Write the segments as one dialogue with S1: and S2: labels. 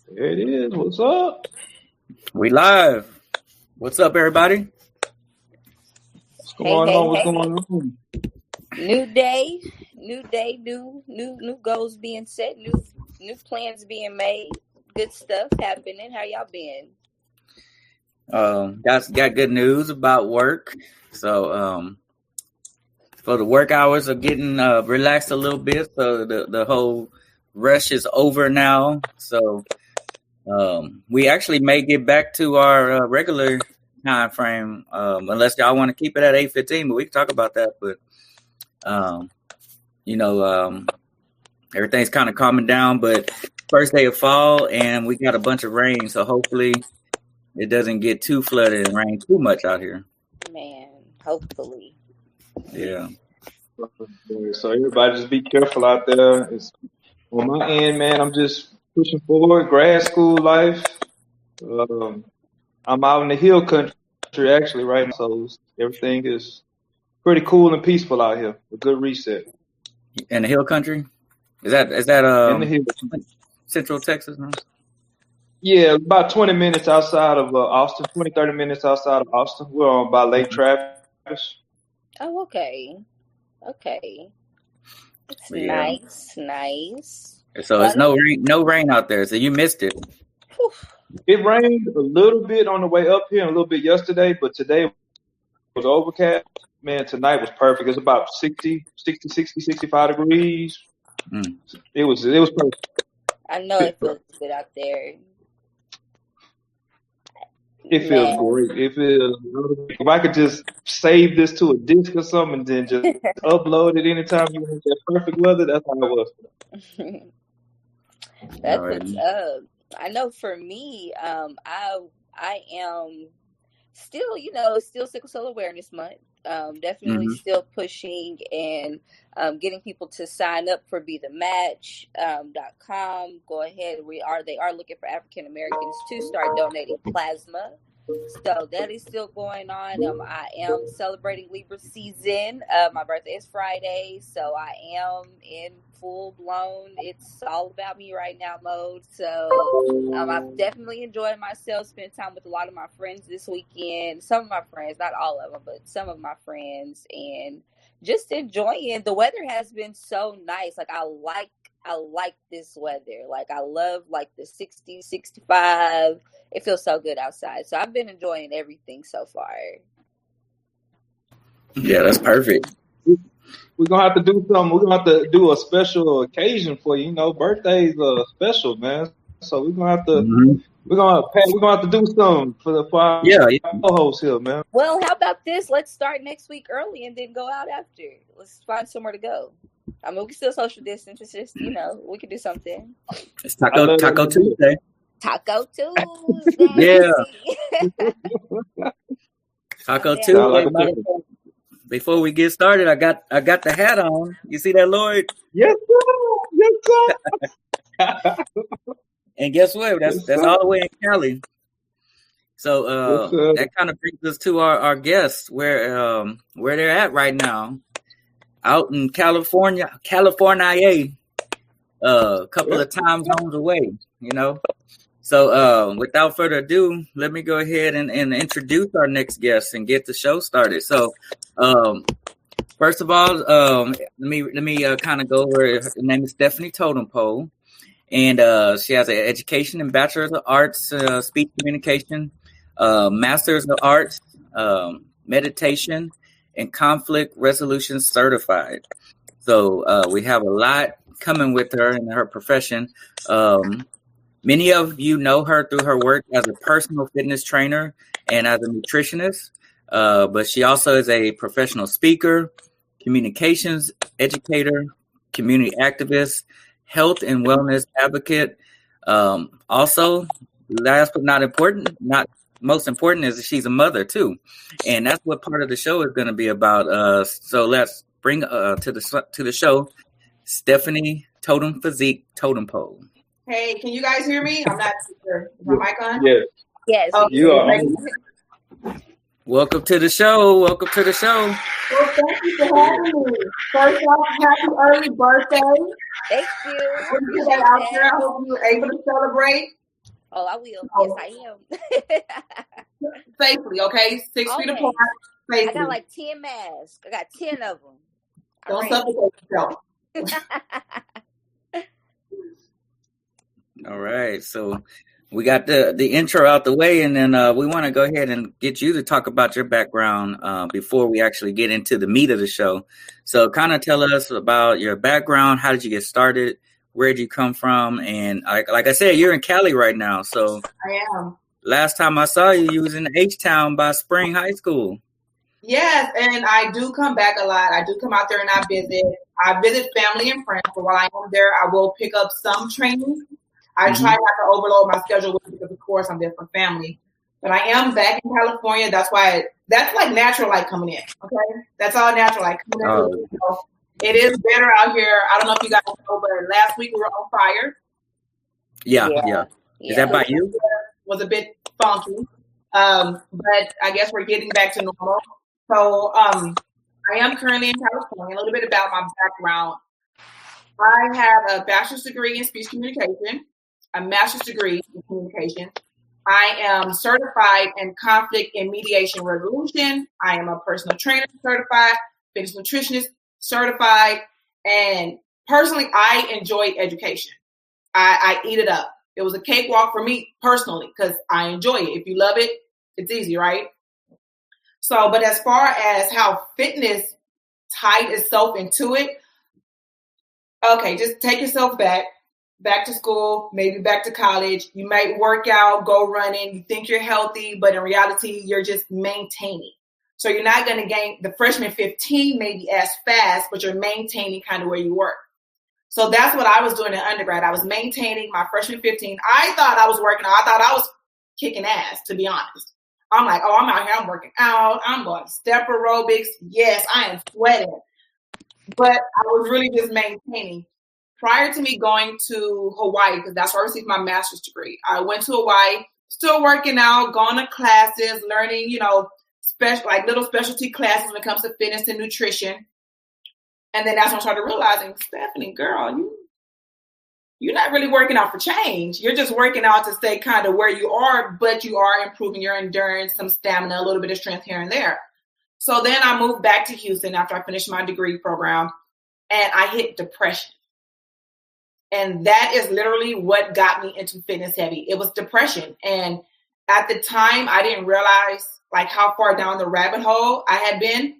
S1: There it is. What's up?
S2: We live. What's up, everybody?
S1: What's going on? What's going on?
S3: New day, new goals being set, new plans being made, good stuff happening. How y'all been?
S2: Got good news about work. So for the work hours are getting relaxed a little bit. So the whole rush is over now. So we actually may get back to our regular time frame, unless y'all want to keep it at 8:15. But we can talk about that. But everything's kind of calming down. But first day of fall, and we got a bunch of rain. So hopefully it doesn't get too flooded and rain too much out here.
S3: Man, hopefully.
S2: Yeah.
S1: So everybody just be careful out there. On my end, man, I'm just pushing forward. Grad school life. I'm out in the hill country actually right now, so everything is pretty cool and peaceful out here. A good reset.
S2: In the hill country? Is that
S1: in the hill.
S2: Central Texas? No?
S1: Yeah, about 20 minutes outside of Austin. 30 minutes outside of Austin. We're on by Lake Travis.
S3: Oh, okay. It's nice.
S2: So it's no rain out there. So you missed it.
S3: Whew.
S1: It rained a little bit on the way up here and a little bit yesterday, but today was overcast. Man, tonight was perfect. It's about 60, 65 degrees.
S2: Mm.
S1: It was perfect.
S3: I know it feels good out there.
S1: It feels great. It feels. If I could just save this to a disc or something and then just upload it anytime you want that perfect weather, that's how it was.
S3: That's what's up. I know for me, I am still, still Sickle Cell Awareness Month. Definitely still pushing and getting people to sign up for BeTheMatch.com. Go ahead. They are looking for African Americans to start donating plasma. So that is still going on. I am celebrating Libra season. My birthday is Friday, so I am in full blown "it's all about me right now" mode. So I'm definitely enjoying myself. Spent time with a lot of my friends this weekend. Some of my friends, not all of them, but some of my friends, and just enjoying. The weather has been so nice. Like I like this weather. Like I love like the 60, 65. It feels so good outside. So I've been enjoying everything so far.
S2: Yeah, that's perfect.
S1: We're gonna have to do something. We're gonna have to do a special occasion for you. Birthdays are special, man. So we're gonna have to we're gonna have to do something for our co-host here, man.
S3: Well, how about this? Let's start next week early and then go out after. Let's find somewhere to go. I mean, we can still social distance. It's just, we can do something.
S2: It's Taco Tuesday.
S3: Taco Tuesday.
S2: Yeah. Taco Tuesday. Before we get started, I got the hat on. You see that, Lloyd?
S1: Yes, sir.
S2: And guess what? That's all the way in Cali. So that kind of brings us to our guests, where they're at right now. Out in California, a couple of time zones away, So without further ado, let me go ahead and introduce our next guest and get the show started. So first of all, let me kind of go over. Her name is Stephanie Totem Fitness, and she has an education in Bachelor of Arts, Speech Communication, Master's of Arts, Meditation, and Conflict Resolution Certified. So we have a lot coming with her in her profession. Many of you know her through her work as a personal fitness trainer and as a nutritionist, but she also is a professional speaker, communications educator, community activist, health and wellness advocate. Also, last but not most important is that she's a mother too, and that's what part of the show is going to be about. So let's bring to the show Stephanie Totem Physique Totem Pole.
S4: Hey, can you guys hear me? I'm not sure. Is my mic on?
S1: Yes.
S4: Oh,
S1: you are.
S2: Welcome to the show.
S4: Well, thank you for having me. First off, happy early birthday.
S3: Thank you.
S4: Out there. I hope you were able to celebrate.
S3: Oh, I will. Yes, I
S4: am. Safely, okay? 6 feet apart. Safely.
S3: I got like 10 masks. I got 10 of them.
S4: Don't suffocate yourself.
S2: All right, so we got the intro out the way, and then we want to go ahead and get you to talk about your background before we actually get into the meat of the show. So kind of tell us about your background. How did you get started? Where did you come from? And like I said, you're in Cali right now. So
S4: I am.
S2: Last time I saw you, you was in H-Town by Spring High School.
S4: Yes, and I do come back a lot. I do come out there and I visit family and friends. So while I am there, I will pick up some training. I try not to overload my schedule because, of course, I'm there for family. But I am back in California. That's like natural light coming in. Okay, that's all natural light coming in. So it is better out here. I don't know if you guys know, but last week we were on fire.
S2: Yeah. Is that by you?
S4: Was a bit funky, but I guess we're getting back to normal. So I am currently in California. A little bit about my background. I have a bachelor's degree in speech communication, a master's degree in communication. I am certified in conflict and mediation resolution. I am a personal trainer certified, fitness nutritionist certified, and personally, I enjoy education. I eat it up. It was a cakewalk for me personally because I enjoy it. If you love it, it's easy, right? So, but as far as how fitness tied itself into it, okay, just take yourself back to school, maybe back to college. You might work out, go running. You think you're healthy, but in reality, you're just maintaining. So you're not going to gain the freshman 15 maybe as fast, but you're maintaining kind of where you were. So that's what I was doing in undergrad. I was maintaining my freshman 15. I thought I was working out. I thought I was kicking ass, to be honest. I'm like, I'm out here. I'm working out. I'm going step aerobics. Yes, I am sweating. But I was really just maintaining. Prior to me going to Hawaii, because that's where I received my master's degree, I went to Hawaii, still working out, going to classes, learning, little specialty classes when it comes to fitness and nutrition. And then that's when I started realizing, Stephanie, girl, you're not really working out for change. You're just working out to stay kind of where you are, but you are improving your endurance, some stamina, a little bit of strength here and there. So then I moved back to Houston after I finished my degree program, and I hit depression. And that is literally what got me into fitness heavy. It was depression. And at the time, I didn't realize like how far down the rabbit hole I had been.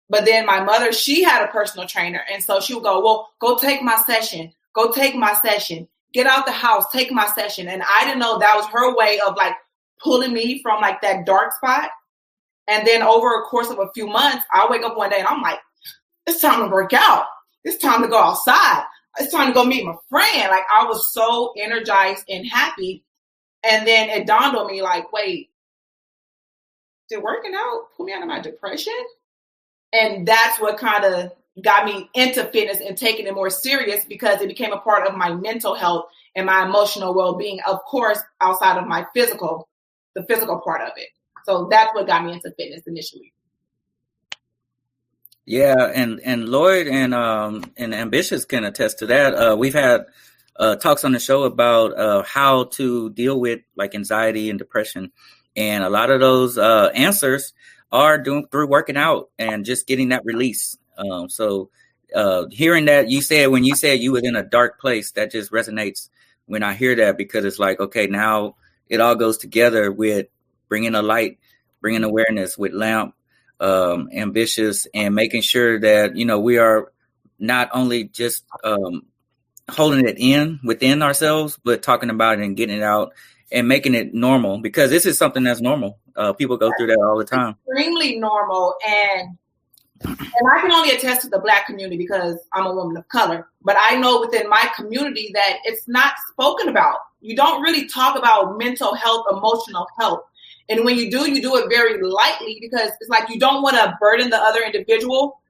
S4: But then my mother, she had a personal trainer. And so she would go, well, go take my session. Go take my session. Get out the house. Take my session. And I didn't know that was her way of like pulling me from like that dark spot. And then over a course of a few months, I wake up one day and I'm like, it's time to work out. It's time to go outside. It's time to go meet my friend. Like I was so energized and happy. And then it dawned on me like, wait, did working out pull me out of my depression? And that's what kind of got me into fitness and taking it more serious because it became a part of my mental health and my emotional well-being, of course, outside of the physical part of it. So that's what got me into fitness initially.
S2: Yeah, and Lloyd and Ambitious can attest to that. We've had talks on the show about how to deal with like anxiety and depression, and a lot of those answers are through working out and just getting that release. So hearing that when you said you were in a dark place, that just resonates when I hear that because it's like, okay, now it all goes together with bringing a light, bringing awareness with Lamp, Ambitious, and making sure that, we are not only just holding it in within ourselves, but talking about it and getting it out and making it normal because this is something that's normal. People go through that all the time.
S4: Extremely normal. And I can only attest to the Black community because I'm a woman of color, but I know within my community that it's not spoken about. You don't really talk about mental health, emotional health. And when you do it very lightly because it's like you don't want to burden the other individual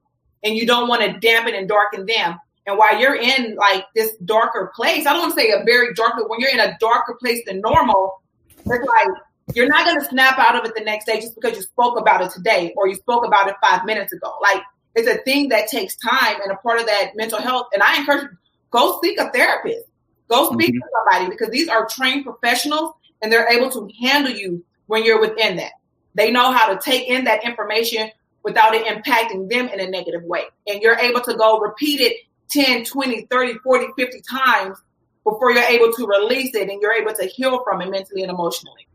S4: and you don't want to dampen and darken them. And while you're in like this darker place, I don't want to say a very dark, but when you're in a darker place than normal, it's like you're not going to snap out of it the next day just because you spoke about it today or you spoke about it 5 minutes ago. Like it's a thing that takes time and a part of that mental health. And I encourage you, go seek a therapist. Go speak to somebody because these are trained professionals and they're able to handle you when you're within that. They know how to take in that information without it impacting them in a negative way. And you're able to go repeat it 10, 20, 30, 40, 50 times before you're able to release it and you're able to heal from it mentally and emotionally.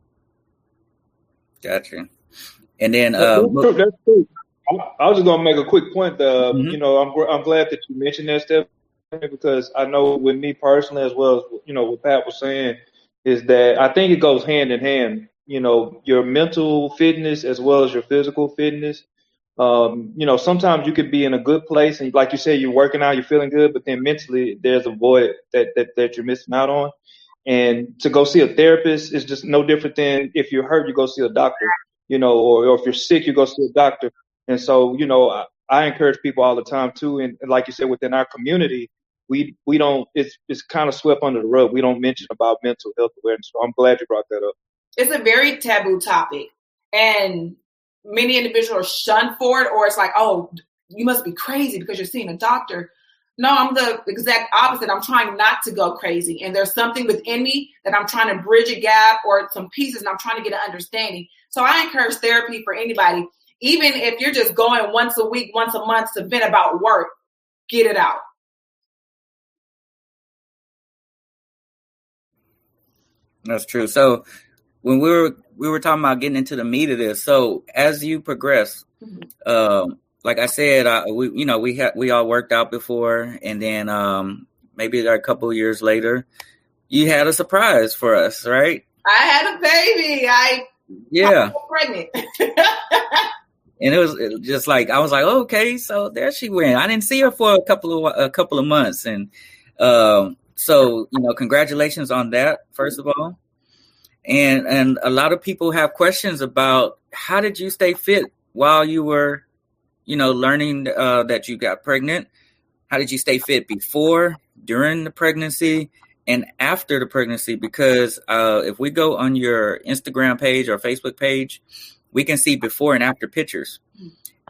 S2: Gotcha. And then
S1: that's true. I was just gonna make a quick point. You know, I'm glad that you mentioned that, Stephanie, because I know with me personally, as well as what Pat was saying, is that I think it goes hand in hand. You know, your mental fitness as well as your physical fitness. Sometimes you could be in a good place and, like you said, you're working out, you're feeling good, but then mentally there's a void that you're missing out on. And to go see a therapist is just no different than if you're hurt, you go see a doctor. Or if you're sick, you go see a doctor. And so, I encourage people all the time too. And like you said, within our community, we don't, it's kind of swept under the rug. We don't mention about mental health awareness. So I'm glad you brought that up.
S4: It's a very taboo topic, and many individuals are shunned for it, or it's like, oh, you must be crazy because you're seeing a doctor. No, I'm the exact opposite. I'm trying not to go crazy. And there's something within me that I'm trying to bridge a gap or some pieces, and I'm trying to get an understanding. So I encourage therapy for anybody. Even if you're just going once a week, once a month to vent about work, get it out.
S2: That's true. So when we were talking about getting into the meat of this, so as you progress, like I said, we all worked out before, and then maybe a couple of years later, you had a surprise for us, right?
S4: I had a baby. I was pregnant.
S2: And it was just like, I was like, okay, so there she went. I didn't see her for a couple of months, and so congratulations on that, first of all. And a lot of people have questions about how did you stay fit while you were, learning that you got pregnant? How did you stay fit before, during the pregnancy, and after the pregnancy? Because if we go on your Instagram page or Facebook page, we can see before and after pictures.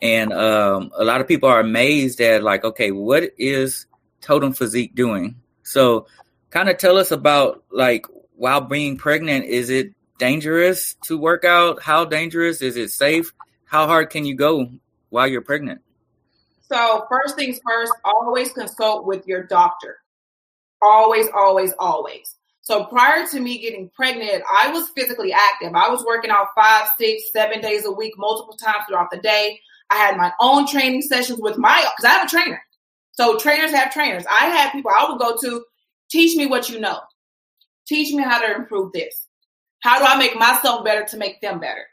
S2: And a lot of people are amazed at, like, okay, what is Totem Physique doing? So kind of tell us about, like, while being pregnant, is it dangerous to work out? How dangerous? Is it safe? How hard can you go while you're pregnant?
S4: So first things first, always consult with your doctor. Always, always, always. So prior to me getting pregnant, I was physically active. I was working out 5, 6, 7 days a week, multiple times throughout the day. I had my own training sessions because I have a trainer. So trainers have trainers. I had people I would go to, teach me what you know. Teach me how to improve this. How do I make myself better to make them better?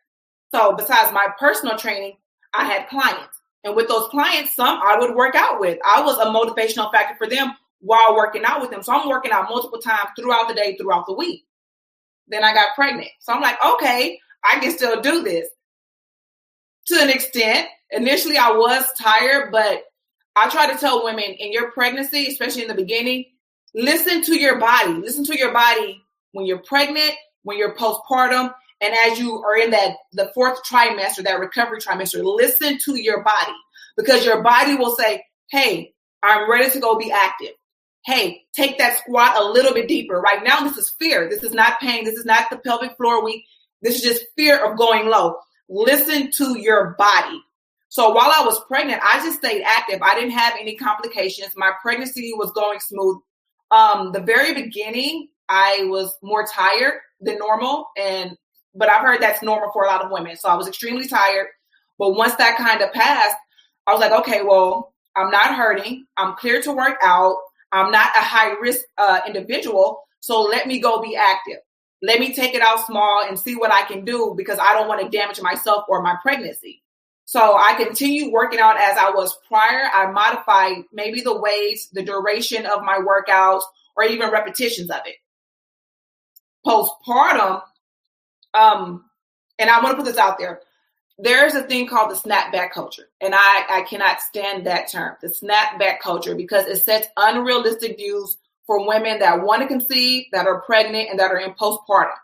S4: So besides my personal training, I had clients. And with those clients, some I would work out with. I was a motivational factor for them while working out with them. So I'm working out multiple times throughout the day, throughout the week. Then I got pregnant. So I'm like, okay, I can still do this. To an extent, initially I was tired, but I try to tell women in your pregnancy, especially in the beginning, listen to your body. Listen to your body when you're pregnant, when you're postpartum, and as you are in the fourth trimester, that recovery trimester. Listen to your body, because your body will say, hey, I'm ready to go be active. Hey, take that squat a little bit deeper. Right now, this is fear. This is not pain. This is not the pelvic floor weak. This is just fear of going low. Listen to your body. So while I was pregnant, I just stayed active. I didn't have any complications. My pregnancy was going smooth. The very beginning, I was more tired than normal, but I've heard that's normal for a lot of women. So I was extremely tired. But once that kind of passed, I was like, okay, well, I'm not hurting. I'm clear to work out. I'm not a high-risk individual, so let me go be active. Let me take it out small and see what I can do, because I don't want to damage myself or my pregnancy. So I continued working out as I was prior. I modified maybe the weights, the duration of my workouts, or even repetitions of it. Postpartum, and I want to put this out there. There's a thing called the snapback culture, and I cannot stand that term, the snapback culture, because it sets unrealistic views for women that want to conceive, that are pregnant, and that are in postpartum.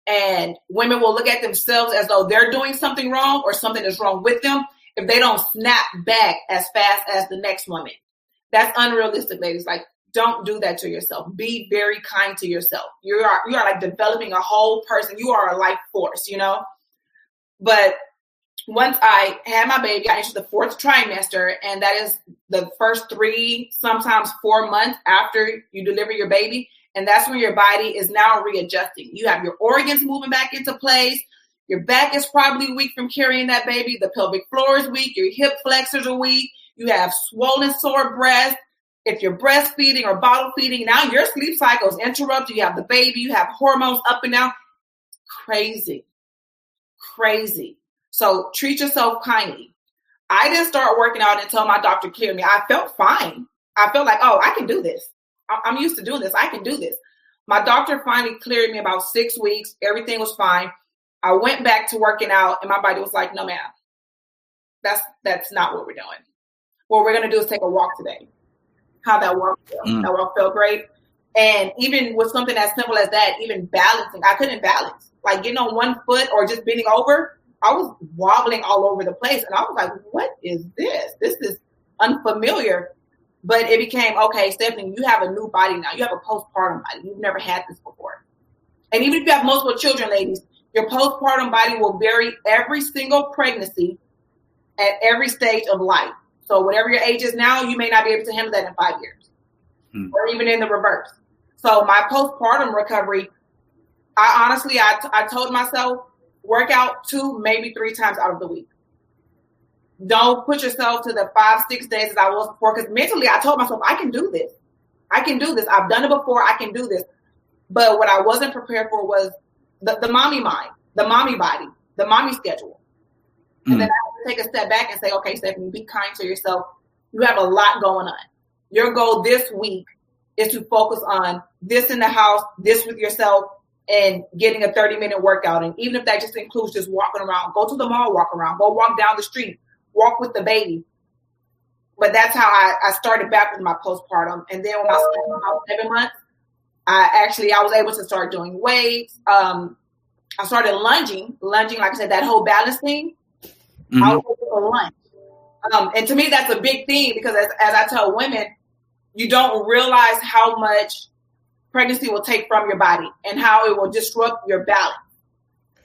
S4: And women will look at themselves as though they're doing something wrong or something is wrong with them if they don't snap back as fast as the next woman. That's unrealistic, ladies. Like, Don't do that to yourself. Be very kind to yourself. You are like developing a whole person. You are a life force, you know? But once I had my baby, I entered the 4th trimester, and that is the first 3, sometimes 4 months after you deliver your baby. And that's when your body is now readjusting. You have your organs moving back into place. Your back is probably weak from carrying that baby. The pelvic floor is weak. Your hip flexors are weak. You have swollen, sore breasts. If you're breastfeeding or bottle feeding, now your sleep cycle is interrupted. You have the baby. You have hormones up and down. Crazy. So treat yourself kindly. I didn't start working out until my doctor cleared me. I felt fine. I felt like, oh, I can do this. I'm used to doing this. I can do this. My doctor finally cleared me about 6 weeks. Everything was fine. I went back to working out, and my body was like, no, ma'am, that's not what we're doing. What we're going to do is take a walk today. How that walk felt. That walk felt great. And even with something as simple as that, even balancing, I couldn't balance. Like getting on one foot or just bending over, I was wobbling all over the place. And I was like, what is this? This is unfamiliar. But it became, okay, Stephanie, you have a new body now. You have a postpartum body. You've never had this before. And even if you have multiple children, ladies, your postpartum body will vary every single pregnancy at every stage of life. So whatever your age is now, you may not be able to handle that in 5 years or even in the reverse. So my postpartum recovery, I told myself, work out 2, maybe 3 times out of the week. Don't put yourself to the 5-6 days as I was before, because mentally I told myself, I can do this. I've done it before. I can do this. But what I wasn't prepared for was the mommy mind, the mommy body, the mommy schedule. And then I had to take a step back and say, okay, Stephanie, be kind to yourself. You have a lot going on. Your goal this week is to focus on this in the house, this with yourself, and getting a 30-minute workout. And even if that just includes just walking around, go to the mall, walk around, go walk down the street, walk with the baby. But that's how I started back with my postpartum. And then when I started about 7 months, I was able to start doing weights. I started lunging, like I said, that whole balance thing. I was able to lunge. And to me, that's a big thing, because as I tell women, you don't realize how much pregnancy will take from your body and how it will disrupt your balance.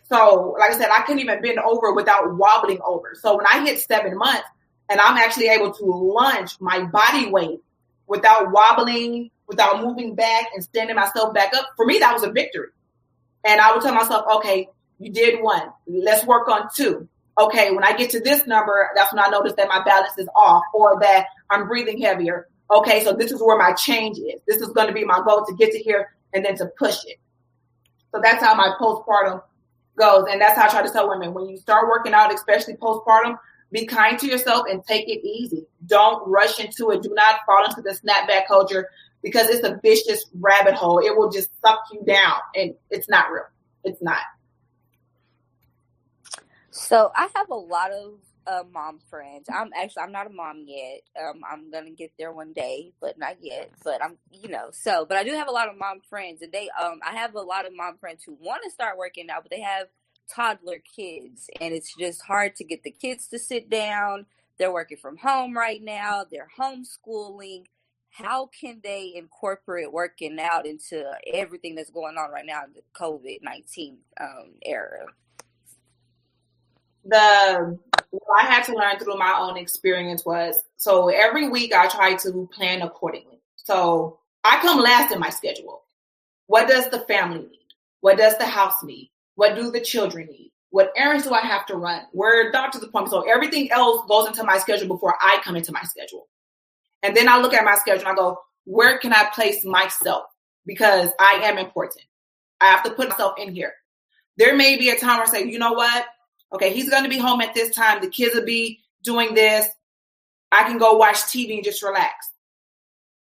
S4: So, like I said, I couldn't even bend over without wobbling over. So when I hit 7 months and I'm actually able to lunge my body weight without wobbling, without moving back and standing myself back up, for me, that was a victory. And I would tell myself, okay, you did 1. Let's work on 2. Okay, when I get to this number, that's when I notice that my balance is off or that I'm breathing heavier. Okay, so this is where my change is. This is going to be my goal, to get to here and then to push it. So that's how my postpartum goes. And that's how I try to tell women, when you start working out, especially postpartum, be kind to yourself and take it easy. Don't rush into it. Do not fall into the snapback culture, because it's a vicious rabbit hole. It will just suck you down, and it's not real. It's not.
S3: So I have a lot of mom friends. I'm not a mom yet. I'm gonna get there one day, but not yet. But but I do have a lot of mom friends, and I have a lot of mom friends who want to start working out, but they have toddler kids, and it's just hard to get the kids to sit down. They're working from home right now. They're homeschooling. How can they incorporate working out into everything that's going on right now in the COVID-19 era?
S4: What I had to learn through my own experience was, so every week I try to plan accordingly. So I come last in my schedule. What does the family need? What does the house need? What do the children need? What errands do I have to run? Where are doctor's appointments? So everything else goes into my schedule before I come into my schedule. And then I look at my schedule and I go, where can I place myself? Because I am important. I have to put myself in here. There may be a time where I say, you know what? Okay, he's going to be home at this time. The kids will be doing this. I can go watch TV and just relax.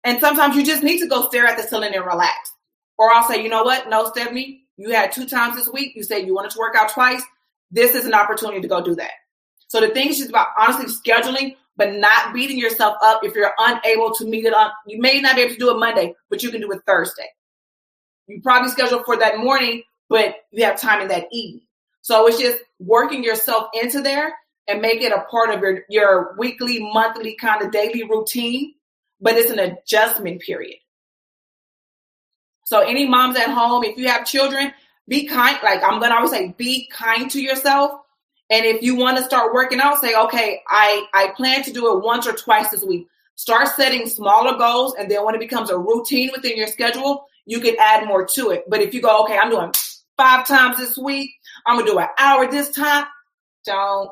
S4: And sometimes you just need to go stare at the ceiling and relax. Or I'll say, you know what? No, Stephanie, you had 2 times this week. You said you wanted to work out twice. This is an opportunity to go do that. So the thing is just about honestly scheduling, but not beating yourself up if you're unable to meet it on. You may not be able to do it Monday, but you can do it Thursday. You probably schedule for that morning, but you have time in that evening. So it's just working yourself into there and make it a part of your weekly, monthly, kind of daily routine. but it's an adjustment period. So any moms at home, if you have children, be kind. Like I'm going to always say, be kind to yourself. And if you want to start working out, say, okay, I plan to do it once or twice this week. Start setting smaller goals. And then when it becomes a routine within your schedule, you can add more to it. But if you go, okay, I'm doing 5 times this week, I'm going to do an hour this time. Don't.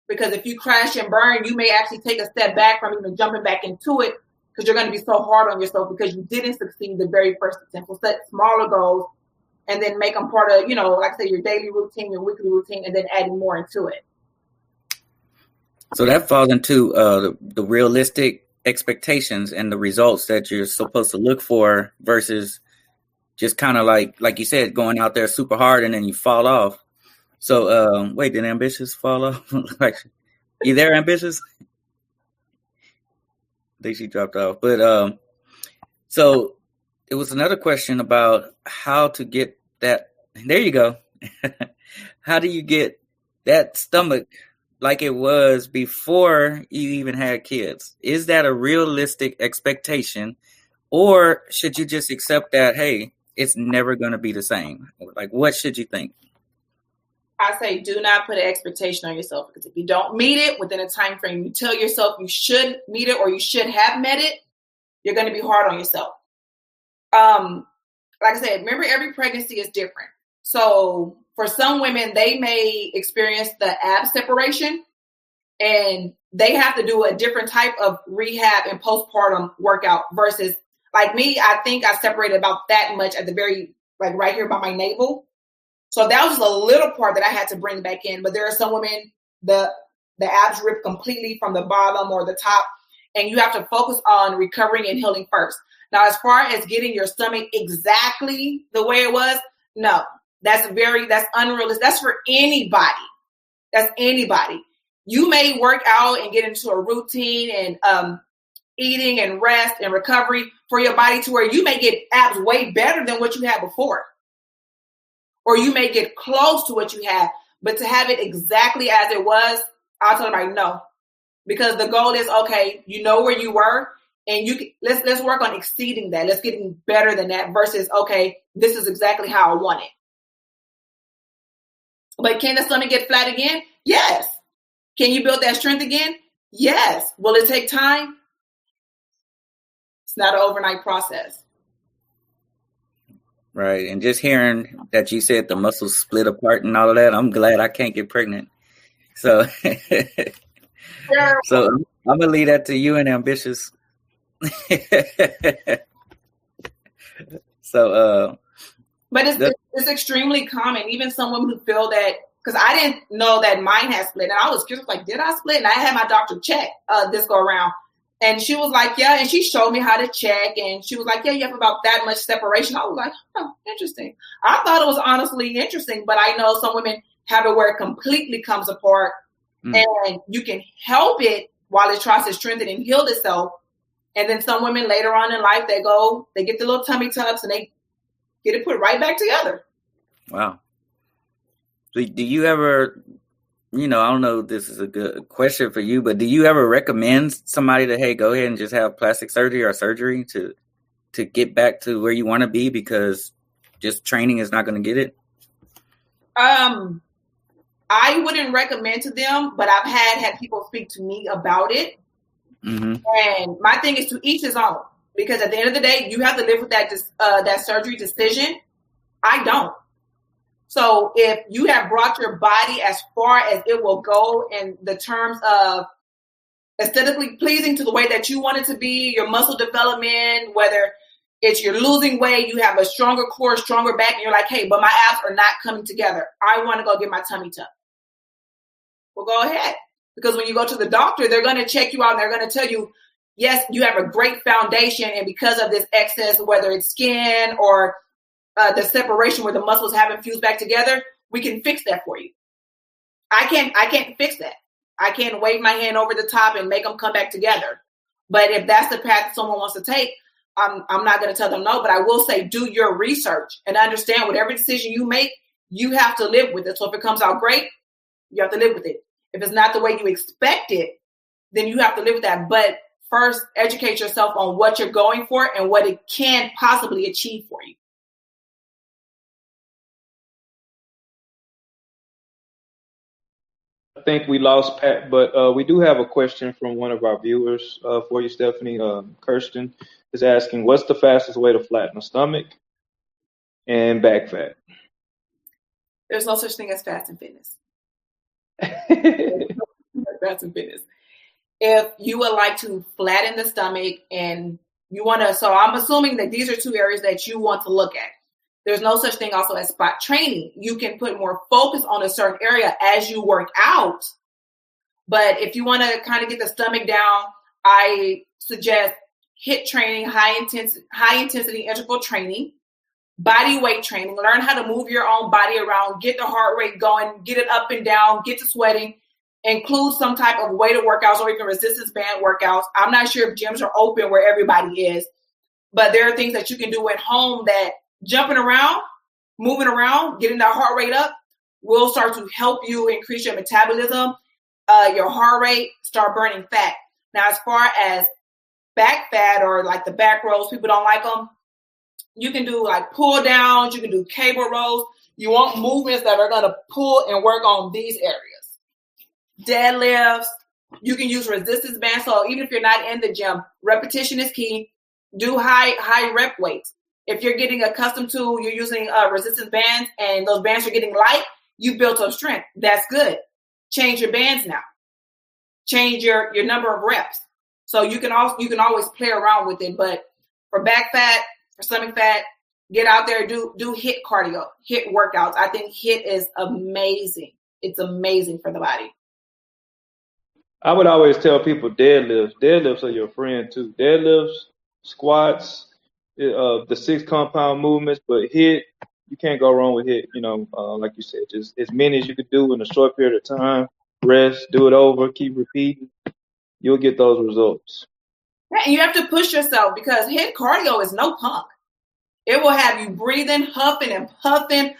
S4: Because if you crash and burn, you may actually take a step back from even jumping back into it, because you're going to be so hard on yourself because you didn't succeed the very first attempt. So set smaller goals and then make them part of, like I say, your daily routine, your weekly routine, and then adding more into it.
S2: So that falls into the realistic expectations and the results that you're supposed to look for versus just kind of like you said, going out there super hard and then you fall off. So wait, did Ambitious fall off? You there, Ambitious? I think she dropped off. But so it was another question about how to get that. There you go. How do you get that stomach like it was before you even had kids? Is that a realistic expectation, or should you just accept that, hey, it's never going to be the same? Like, what should you think?
S4: I say do not put an expectation on yourself, because if you don't meet it within a time frame you tell yourself you should meet it or you should have met it, you're going to be hard on yourself. Like I said, remember, every pregnancy is different. So for some women, they may experience the ab separation and they have to do a different type of rehab and postpartum workout versus like me. I think I separated about that much at the very, like right here by my navel. So that was a little part that I had to bring back in. But there are some women, the abs rip completely from the bottom or the top, and you have to focus on recovering and healing first. Now, as far as getting your stomach exactly the way it was, no, that's unrealistic. That's for anybody. That's anybody. You may work out and get into a routine and eating and rest and recovery for your body to where you may get abs way better than what you had before. Or you may get close to what you had, but to have it exactly as it was, I'll tell everybody no. Because the goal is, okay, you know where you were, and let's work on exceeding that. Let's get better than that versus, okay, this is exactly how I want it. But can the stomach get flat again? Yes. Can you build that strength again? Yes. Will it take time? It's not an overnight process.
S2: Right. And just hearing that you said the muscles split apart and all of that, I'm glad I can't get pregnant. So, so I'm going to leave that to you and Ambitious. So,
S4: but it's extremely common. Even some women who feel that, because I didn't know that mine had split, and I was curious, like, did I split? And I had my doctor check this go around, and she was like, yeah, and she showed me how to check, and she was like, yeah, you have about that much separation. I was like, oh, interesting. I thought it was honestly interesting, but I know some women have it where it completely comes apart, and you can help it while it tries to strengthen and heal itself. And then some women later on in life, they get the little tummy tucks and they get it put right back together.
S2: Wow. So do you ever, I don't know if this is a good question for you, but do you ever recommend somebody to, hey, go ahead and just have plastic surgery or surgery to get back to where you want to be, because just training is not going to get it?
S4: I wouldn't recommend to them, but I've had people speak to me about it. Mm-hmm. And my thing is to each his own, because at the end of the day, you have to live with that surgery decision. I don't. So if you have brought your body as far as it will go in the terms of aesthetically pleasing to the way that you want it to be, your muscle development, whether it's you're losing weight, you have a stronger core, stronger back, and you're like, hey, but my abs are not coming together. I want to go get my tummy tuck. Well, go ahead. Because when you go to the doctor, they're going to check you out and they're going to tell you, yes, you have a great foundation. And because of this excess, whether it's skin or the separation where the muscles haven't fused back together, we can fix that for you. I can't fix that. I can't wave my hand over the top and make them come back together. But if that's the path someone wants to take, I'm not going to tell them no, but I will say do your research and understand whatever decision you make, you have to live with it. So if it comes out great, you have to live with it. If it's not the way you expect it, then you have to live with that. But first educate yourself on what you're going for and what it can possibly achieve for you.
S1: I think we lost Pat, but we do have a question from one of our viewers for you, Stephanie. Kirsten is asking, what's the fastest way to flatten a stomach and back fat?
S4: There's no such thing as fast and fitness. Fast and fitness. If you would like to flatten the stomach and you want to, so I'm assuming that these are two areas that you want to look at. There's no such thing also as spot training. You can put more focus on a certain area as you work out. But if you want to kind of get the stomach down, I suggest HIIT training, high intensity interval training, body weight training, learn how to move your own body around, get the heart rate going, get it up and down, get to sweating, include some type of weighted workouts or even resistance band workouts. I'm not sure if gyms are open where everybody is, but there are things that you can do at home that jumping around, moving around, getting that heart rate up will start to help you increase your metabolism, your heart rate, start burning fat. Now, as far as back fat or like the back rolls, people don't like them. You can do like pull downs, you can do cable rolls. You want movements that are going to pull and work on these areas. Deadlifts, you can use resistance bands. So even if you're not in the gym, repetition is key. Do high rep weights. If you're getting accustomed to, you're using resistance bands and those bands are getting light, you built up strength. That's good. Change your bands now. Change your number of reps. So you can always play around with it. But for back fat, for stomach fat, get out there, do HIIT cardio, HIIT workouts. I think HIIT is amazing. It's amazing for the body.
S1: I would always tell people deadlifts. Deadlifts are your friend too. Deadlifts, squats, the 6 compound movements, but HIIT, you can't go wrong with HIIT. Like you said, just as many as you could do in a short period of time. Rest, do it over, keep repeating. You'll get those results.
S4: Yeah, and you have to push yourself because HIIT cardio is no punk. It will have you breathing, huffing and puffing,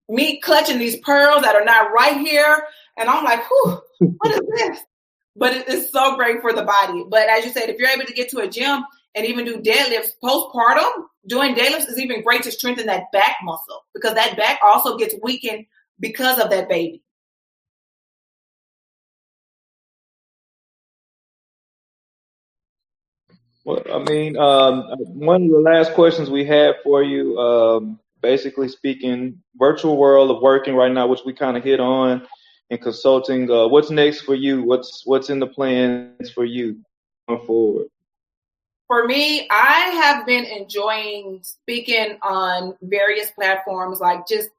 S4: me clutching these pearls that are not right here. And I'm like, whew, what is this? But it's so great for the body. But as you said, if you're able to get to a gym and even do deadlifts postpartum, doing deadlifts is even great to strengthen that back muscle because that back also gets weakened because of that baby.
S1: Well, I mean, one of the last questions we had for you, basically speaking, virtual world of working right now, which we kind of hit on, and consulting. What's next for you? What's in the plans for you going forward?
S4: For me, I have been enjoying speaking on various platforms, like just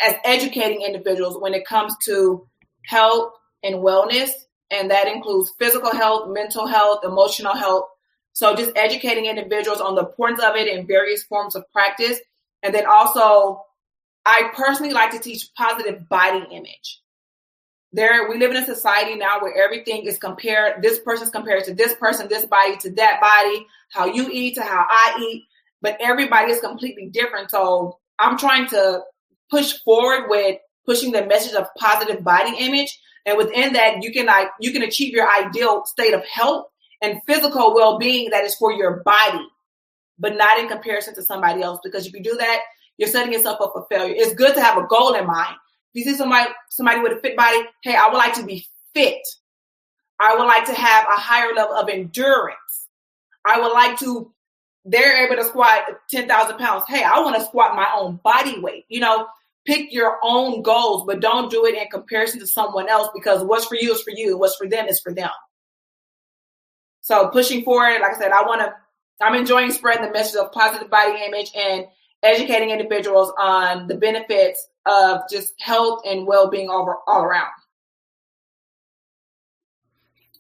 S4: as educating individuals when it comes to health and wellness, and that includes physical health, mental health, emotional health. So just educating individuals on the importance of it in various forms of practice. And then also, I personally like to teach positive body image. We live in a society now where everything is compared. This person's compared to this person, this body to that body, how you eat to how I eat, but everybody is completely different. So I'm trying to push forward with pushing the message of positive body image. And within that, you can achieve your ideal state of health and physical well-being that is for your body, but not in comparison to somebody else. Because if you do that, you're setting yourself up for failure. It's good to have a goal in mind. If you see somebody with a fit body, hey, I would like to be fit. I would like to have a higher level of endurance. I would like to, they're able to squat 10,000 pounds. Hey, I want to squat my own body weight. Pick your own goals, but don't do it in comparison to someone else because what's for you is for you. What's for them is for them. So pushing forward, like I said, I'm enjoying spreading the message of positive body image and educating individuals on the benefits of just health and well-being all around.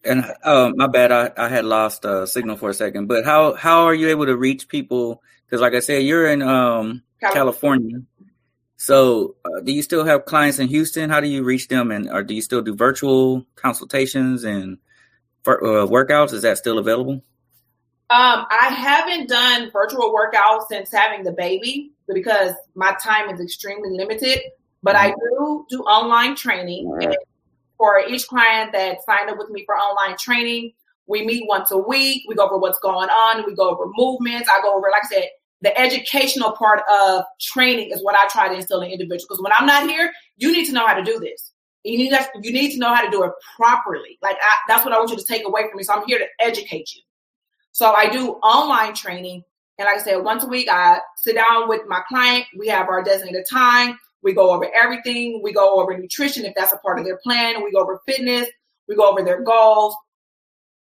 S2: And my bad, I had lost signal for a second. But how are you able to reach people? Because like I said, you're in California. So do you still have clients in Houston? How do you reach them? Or do you still do virtual consultations and workouts? Is that still available?
S4: I haven't done virtual workouts since having the baby because my time is extremely limited, but I do online training. And for each client that signed up with me for online training, We meet once a week. We go over what's going on. We go over movements. I go over, like I said, the educational part of training is what I try to instill in individuals. Because when I'm not here, you need to know how to do this. You need to know how to do it properly. That's what I want you to take away from me. So I'm here to educate you. So I do online training. And like I said, once a week, I sit down with my client. We have our designated time. We go over everything. We go over nutrition if that's a part of their plan. We go over fitness. We go over their goals.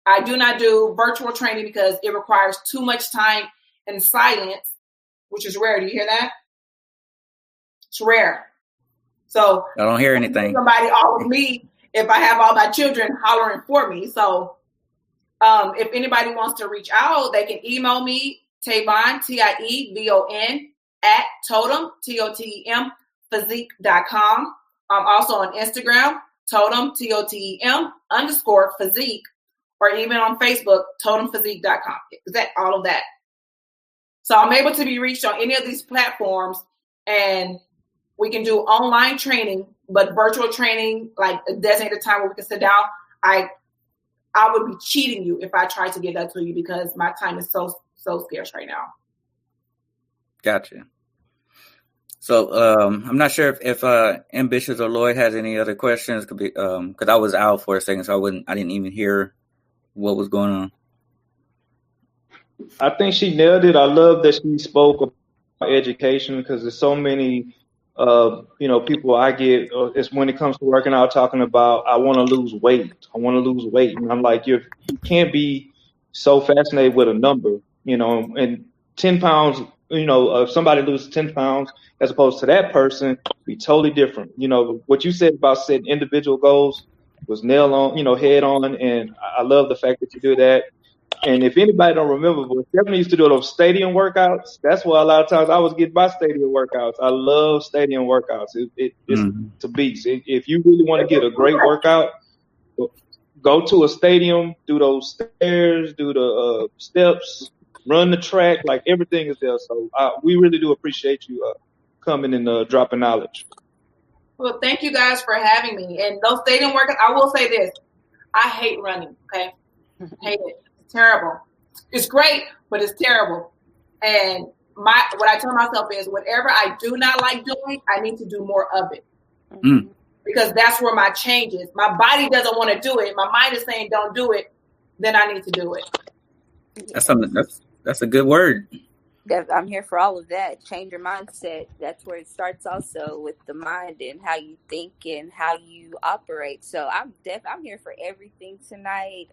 S4: I do not do virtual training because it requires too much time in silence, which is rare. Do you hear that? It's rare. So
S2: I don't hear anything.
S4: Somebody all of me if I have all my children hollering for me. So if anybody wants to reach out, they can email me, Tievon, Tievon, at Totem, Totem, physique.com. I'm also on Instagram, Totem, Totem, _physique, or even on Facebook, totemphysique.com. Is that all of that? So I'm able to be reached on any of these platforms, and we can do online training, but virtual training, like a designated time where we can sit down. I would be cheating you if I tried to give that to you because my time is so scarce right now.
S2: Gotcha. So I'm not sure if Ambitious or Lloyd has any other questions. Could be because I was out for a second, so I didn't even hear what was going on.
S1: I think she nailed it. I love that she spoke about education because there's so many people I get. It's when it comes to working out, talking about I want to lose weight. And I'm like, you can't be so fascinated with a number, and 10 pounds. If somebody loses 10 pounds as opposed to that person, be totally different. What you said about setting individual goals was nail on, head on. And I love the fact that you do that. And if anybody don't remember, but Stephanie used to do those stadium workouts. That's why a lot of times I was getting my stadium workouts. I love stadium workouts. It's a beast. If you really want to get a great workout, go to a stadium, do those stairs, do the steps, run the track, like everything is there. So we really do appreciate you coming and dropping knowledge.
S4: Well, thank you guys for having me. And those stadium workouts, I will say this. I hate running, okay? Hate it. It's terrible. It's great, but it's terrible. And what I tell myself is whatever I do not like doing, I need to do more of it. Because that's where my change is. My body doesn't want to do it. My mind is saying don't do it. Then I need to do it.
S2: That's a good word.
S3: I'm here for all of that. Change your mindset. That's where it starts also with the mind and how you think and how you operate. So I'm here for everything tonight,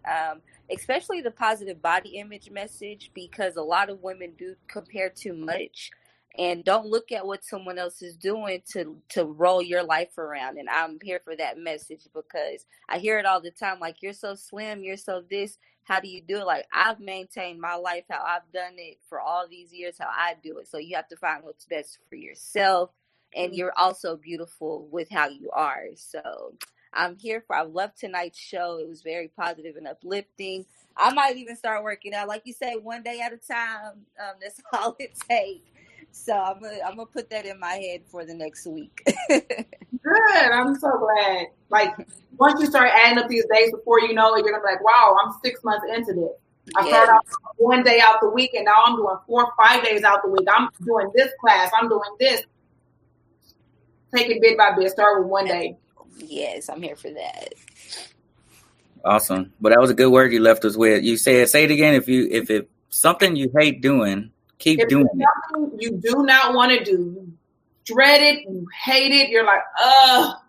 S3: especially the positive body image message, because a lot of women do compare too much and don't look at what someone else is doing to roll your life around. And I'm here for that message because I hear it all the time. Like, you're so slim, you're so this. How do you do it? Like, I've maintained my life, how I've done it for all these years, how I do it. So you have to find what's best for yourself. And you're also beautiful with how you are. So I love tonight's show. It was very positive and uplifting. I might even start working out. Like you say, one day at a time. That's all it takes. So I'm gonna put that in my head for the next week.
S4: Good. I'm so glad. Like, once you start adding up these days, before you know it, you're gonna be like, wow, I'm 6 months into this. I started out 1 day out the week, and now I'm doing 4 or 5 days out the week. I'm doing this class. I'm doing this. Take it bit by bit. Start with 1 day.
S3: Yes, I'm here for that.
S2: Awesome. But that was a good word you left us with. You said, say it again. If it's something you hate doing, keep doing it.
S4: Something you do not want to do, you dread it, you hate it, you're like,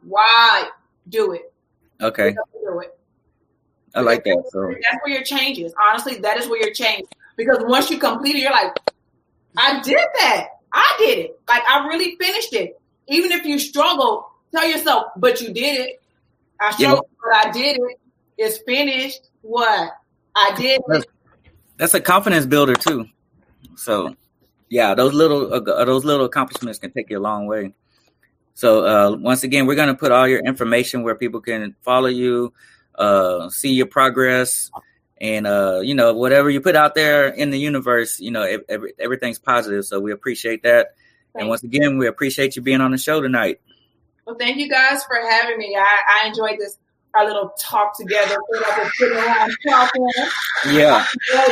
S4: why? Do it.
S2: Okay.
S4: Do it.
S2: I like that. So
S4: that's where your change is. Honestly, that is where your change. Because once you complete it, you're like, I did that. I did it. Like, I really finished it. Even if you struggle, tell yourself, but you did it. I struggled, but I did it. It's finished. What? I did it.
S2: That's a confidence builder too. So, yeah, those little accomplishments can take you a long way. So, once again, we're going to put all your information where people can follow you, see your progress, and whatever you put out there in the universe, everything's positive. So we appreciate that. And once again, we appreciate you being on the show tonight.
S4: Well, thank you guys for having me. I enjoyed this our little talk together. So like we're sitting around talking.
S2: Yeah.
S4: Thank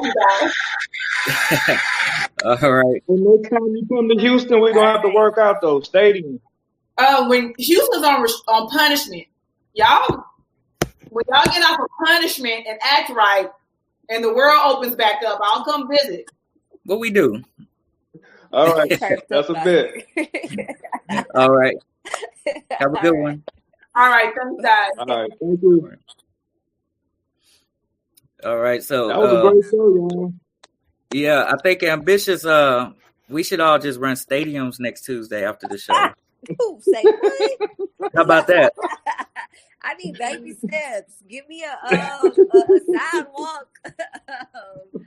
S4: you guys.
S2: All right.
S1: The next time you come to Houston, we're gonna have to work out those stadiums.
S4: When Houston's on punishment, y'all, when y'all get off of punishment and act right, and the world opens back up, I'll come visit.
S2: What we do?
S1: All right, that's a bit.
S2: All right. Have a good one.
S4: All right, thanks, guys.
S1: All right, thank you.
S2: All right, so
S1: that was a great show, y'all.
S2: Yeah, I think ambitious. We should all just run stadiums next Tuesday after the show.
S3: Ooh, say what?
S2: How about that?
S3: I need baby steps. Give me a sidewalk.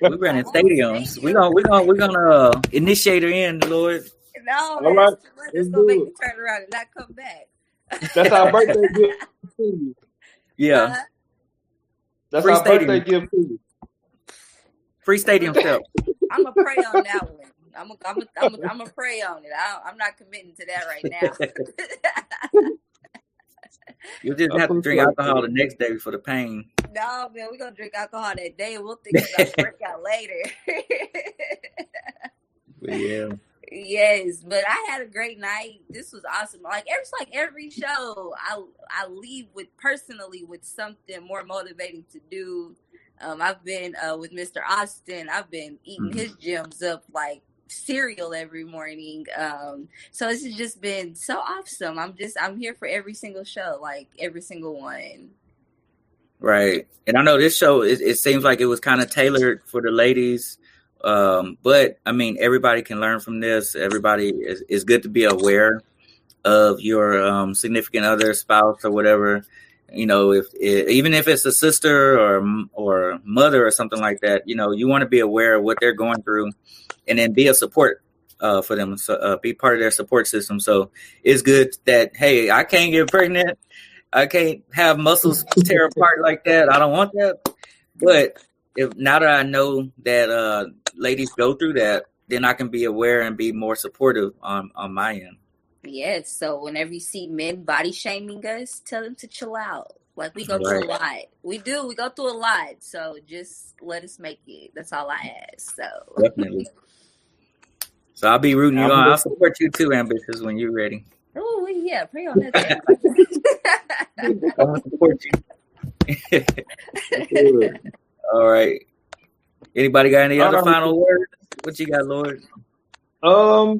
S2: We're running stadiums. We're gonna initiate her in, Lord.
S3: No,
S1: all right.
S3: It's gonna make me turn around and not come back.
S1: That's our birthday gift to you.
S2: Yeah.
S1: That's
S2: Free
S1: our
S2: stadium.
S1: birthday gift to you.
S2: Free stadium steps.
S3: I'm gonna pray on that one. I'm gonna pray on it. I'm not committing to that right now.
S2: You'll just have to drink alcohol the next day for the pain.
S3: No, man, we're gonna drink alcohol that day and we'll think about the workout later.
S2: Yeah.
S3: Yes, but I had a great night. This was awesome. Like every show, I leave with something more motivating to do. I've been with Mr. Austin. I've been eating his gems up like cereal every morning. So this has just been so awesome. I'm here for every single show, like every single one. Right.
S2: And I know this show, it seems like it was kind of tailored for the ladies. But I mean, everybody can learn from this. Everybody is good to be aware of your significant other, spouse, or whatever. You know, even if it's a sister or mother or something like that, you know, you want to be aware of what they're going through, and then be a support for them. So be part of their support system. So it's good that, hey, I can't get pregnant. I can't have muscles tear apart like that. I don't want that. But now that I know that ladies go through that, then I can be aware and be more supportive on my end.
S3: Yes. So whenever you see men body shaming us, tell them to chill out. Like we go through a lot. We go through a lot. So just let us make it. That's all I ask. So
S2: definitely. So I'll be rooting you on. I'll support you too, Ambitious, when you're ready.
S3: Oh yeah, pray on that.
S2: I'll support you. All right. Anybody got any other final words? What you got, Lord?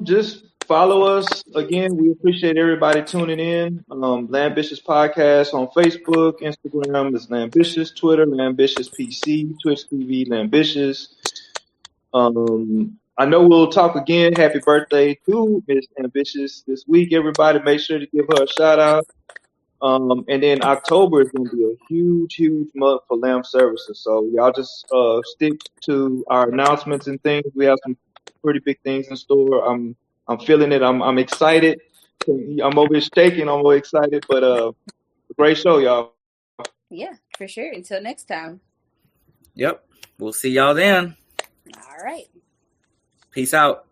S1: Just follow us. Again, we appreciate everybody tuning in. Lambitious Podcast on Facebook, Instagram is Lambitious, Twitter, Lambitious PC, Twitch TV, Lambitious. I know we'll talk again. Happy birthday to Miss Ambitious this week, everybody. Make sure to give her a shout out. And then October is going to be a huge, huge month for Lamb Services. So y'all just stick to our announcements and things. We have some pretty big things in store. I'm feeling it. I'm excited. I'm over here shaking. I'm more excited. But great show, y'all.
S3: Yeah, for sure. Until next time.
S2: Yep. We'll see y'all then.
S3: All right.
S2: Peace out.